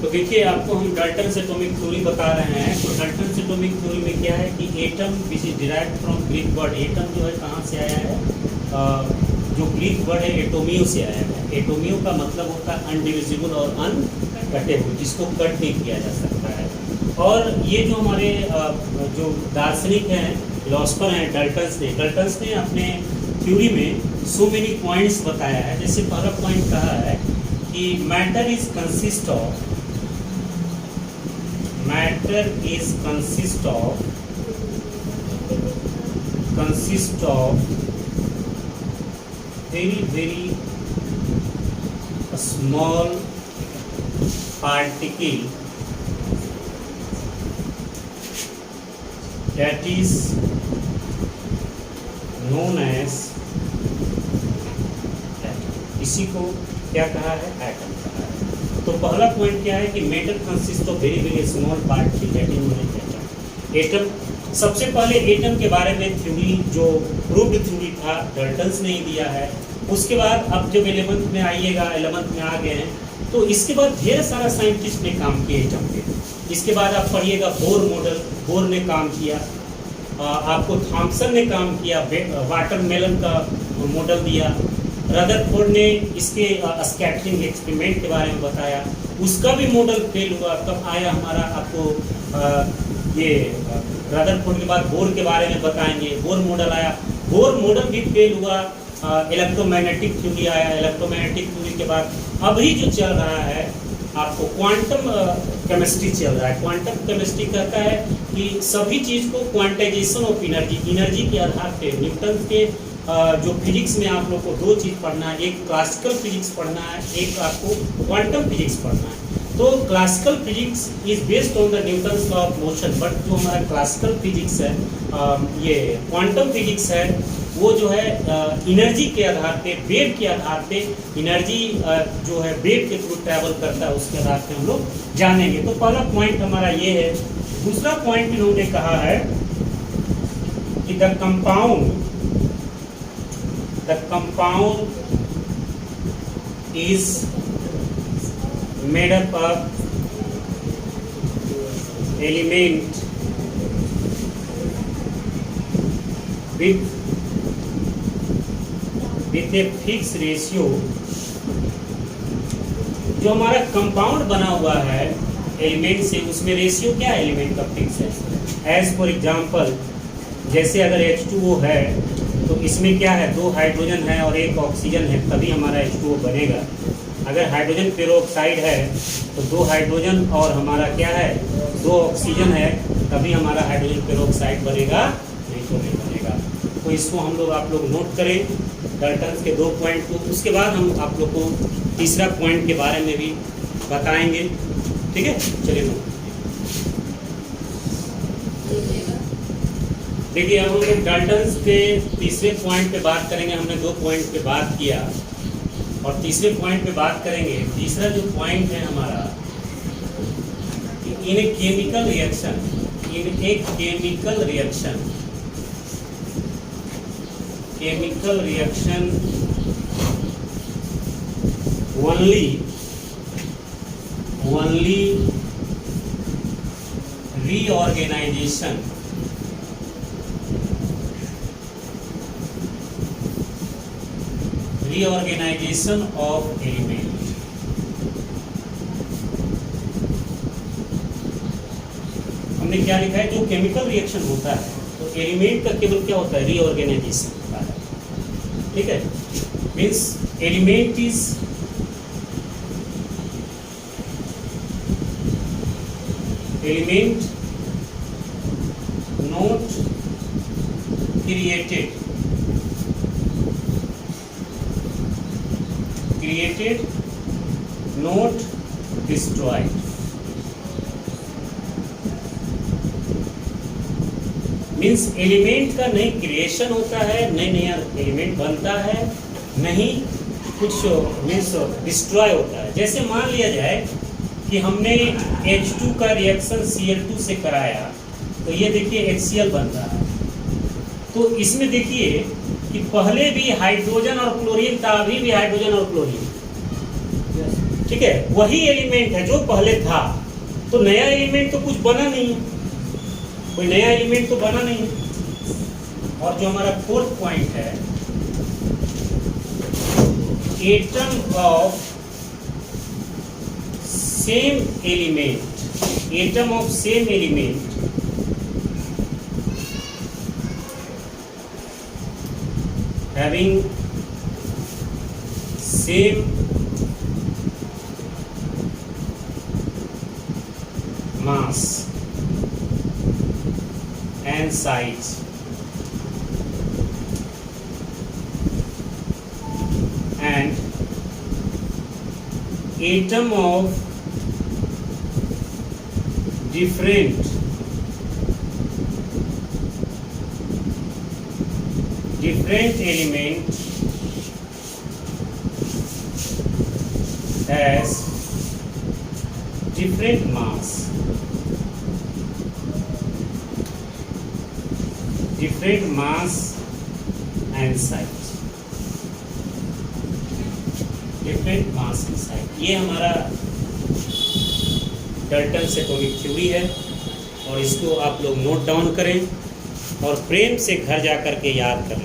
तो देखिए आपको हम डाल्टन्स एटॉमिक थ्योरी बता रहे हैं। तो डाल्टन्स एटॉमिक थ्योरी में क्या है कि atom which is derived from Greek word, atom जो है कहाँ से आया है, जो ग्रीक वर्ड है एटोमियो से आया है। एटोमियो का मतलब होता है अनडिविजिबल और अनकटेबल, जिसको कट नहीं किया जा सकता है। और ये जो हमारे जो दार्शनिक हैं, फिलोसफर हैं, डाल्टन्स ने अपने थ्योरी में सो मेनी पॉइंट्स बताया है। जैसे पहला पॉइंट कहा है कि matter is consist of very small particle that is known as atom। इसी को क्या कहा है, एटम कहा है। तो पहला पॉइंट क्या है कि matter consist of very small particle that is known as atom. सबसे पहले एटम के बारे में थ्योरी जो प्रूव्ड थ्योरी था डाल्टन्स ने ही दिया है। उसके बाद अब जब 11th में आइएगा, 11th में आ गए हैं, तो इसके बाद ढेर सारा साइंटिस्ट ने काम किया एटम पे। इसके बाद आप पढ़िएगा बोर मॉडल, बोर ने काम किया, आपको थॉम्सन ने काम किया, वाटरमेलन का मॉडल दिया, रदरफोर्ड ने इसके स्कैटरिंग एक्सपेरिमेंट के बारे में बताया, उसका भी मॉडल फेल हुआ। तब आया हमारा, आपको ये रदरफोर्ड के बाद बोर के बारे में बताएंगे, बोर मॉडल आया, बोर मॉडल भी फेल हुआ। इलेक्ट्रोमैग्नेटिक थ्योरी आया, इलेक्ट्रोमैग्नेटिक थ्योरी के बाद अभी जो चल रहा है आपको क्वांटम केमिस्ट्री चल रहा है। क्वांटम केमिस्ट्री कहता है कि सभी चीज़ को क्वांटाइजेशन ऑफ एनर्जी के आधार पे, न्यूटन के जो फिजिक्स में आप लोग को दो चीज़ पढ़ना है, एक क्लासिकल फिजिक्स पढ़ना है, एक आपको क्वांटम फिजिक्स पढ़ना है। तो classical physics is based on the Newton's law of motion, but जो हमारा क्लासिकल फिजिक्स है, ये क्वांटम फिजिक्स है, वो जो है एनर्जी के आधार पे, वेव के आधार पे, एनर्जी जो है वेव के थ्रू ट्रैवल करता है, उसके आधार पे हम लोग जानेंगे। तो पहला पॉइंट हमारा ये है। दूसरा पॉइंट इन्होंने कहा है कि the compound is made up of element with a fix ratio. जो हमारा कंपाउंड बना हुआ है एलिमेंट से, उसमें रेशियो क्या है, एलिमेंट का फिक्स है। एज फॉर एग्जांपल, जैसे अगर H2O है तो इसमें क्या है, 2 हाइड्रोजन है और 1 ऑक्सीजन है, तभी हमारा H2O बनेगा। अगर हाइड्रोजन पेरोक्साइड है तो 2 हाइड्रोजन और हमारा क्या है, 2 ऑक्सीजन है, तभी हमारा हाइड्रोजन पेरोक्साइड बनेगा, नहीं तो नहीं बनेगा। तो इसको हम लोग, आप लोग नोट करें डाल्टन्स के 2 पॉइंट को। उसके बाद हम आप लोग को तीसरा पॉइंट के बारे में भी बताएंगे, ठीक है। चलिए नोट देखिए, अब हम लोग डाल्टन्स के तीसरे पॉइंट पे बात करेंगे। हमने 2 पॉइंट पे बात किया और तीसरे पॉइंट पे बात करेंगे। तीसरा जो पॉइंट है हमारा, in a chemical reaction, chemical reaction only reorganization of element। हमने क्या लिखा है, जो केमिकल रिएक्शन होता है तो एलिमेंट का केवल क्या होता है, रीऑर्गेनाइजेशन होता है, ठीक है। Means element is not created not destroyed। Means element का नहीं क्रिएशन होता है, नहीं नया एलिमेंट बनता है, नहीं कुछ मीन्स डिस्ट्रॉय होता है। जैसे मान लिया जाए कि हमने H2 का रिएक्शन Cl2 से कराया, तो ये देखिए HCl बन रहा है। तो इसमें देखिए कि पहले भी हाइड्रोजन और क्लोरीन था, अभी भी हाइड्रोजन और क्लोरीन, ठीक है, वही एलिमेंट है जो पहले था, तो नया एलिमेंट तो कुछ बना नहीं है, कोई नया एलिमेंट तो बना नहीं है। और जो हमारा फोर्थ पॉइंट है, atom of same element, atom of same element having same mass and size and atom of different element has different mass, and size, different mass and size। ये हमारा डाल्टन्स एटॉमिक थ्योरी है, और इसको आप लोग note down करें और प्रेम से घर जा कर के याद करें।